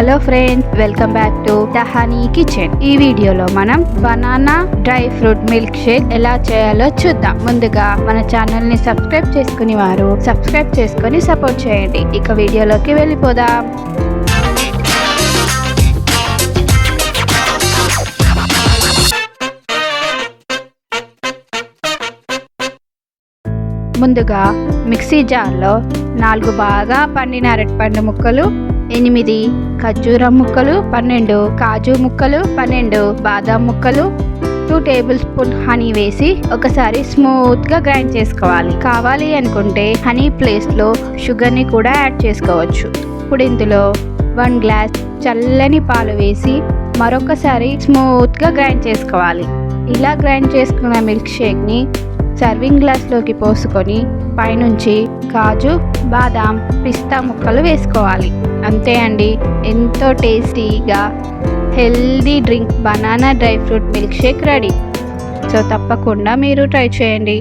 Hello friends, welcome back to the honey kitchen. ఈ వీడియోలో మనం banana dry fruit milk shake ఎలా చేయాలో చూద్దాం. ముందుగా మన ఛానల్ ని సబ్స్క్రైబ్ చేసుకుని వారు సబ్స్క్రైబ్ చేసుకుని సపోర్ట్ చేయండి. ఇక వీడియోలోకి వెళ్ళిపోదాం. ముందుగా మిక్సీ జార్లో 4 బాగా పండిన అరటిపండు ముక్కలు, 8 ఖర్జూరం ముక్కలు, 12 కాజు ముక్కలు, 12 బాదాం ముక్కలు, 2 టేబుల్ స్పూన్ హనీ వేసి ఒకసారి స్మూత్ గా గ్రైండ్ చేసుకోవాలి. కావాలి అనుకుంటే హనీ ప్లేస్ లో షుగర్ ని కూడా యాడ్ చేసుకోవచ్చు. ఇప్పుడు ఇందులో 1 గ్లాస్ చల్లని పాలు వేసి మరొకసారి స్మూత్ గా గ్రైండ్ చేసుకోవాలి. ఇలా గ్రైండ్ చేసుకున్న మిల్క్ షేక్ ని సర్వింగ్ గ్లాస్ లోకి పోసుకొని పైనుంచి కాజు, బాదాం, పిస్తా ముక్కలు వేసుకోవాలి. అంతే అండి, ఎంతో టేస్టీగా healthy drink banana dry fruit milk shake ready. So తప్పకుండా మీరు ట్రై చేయండి.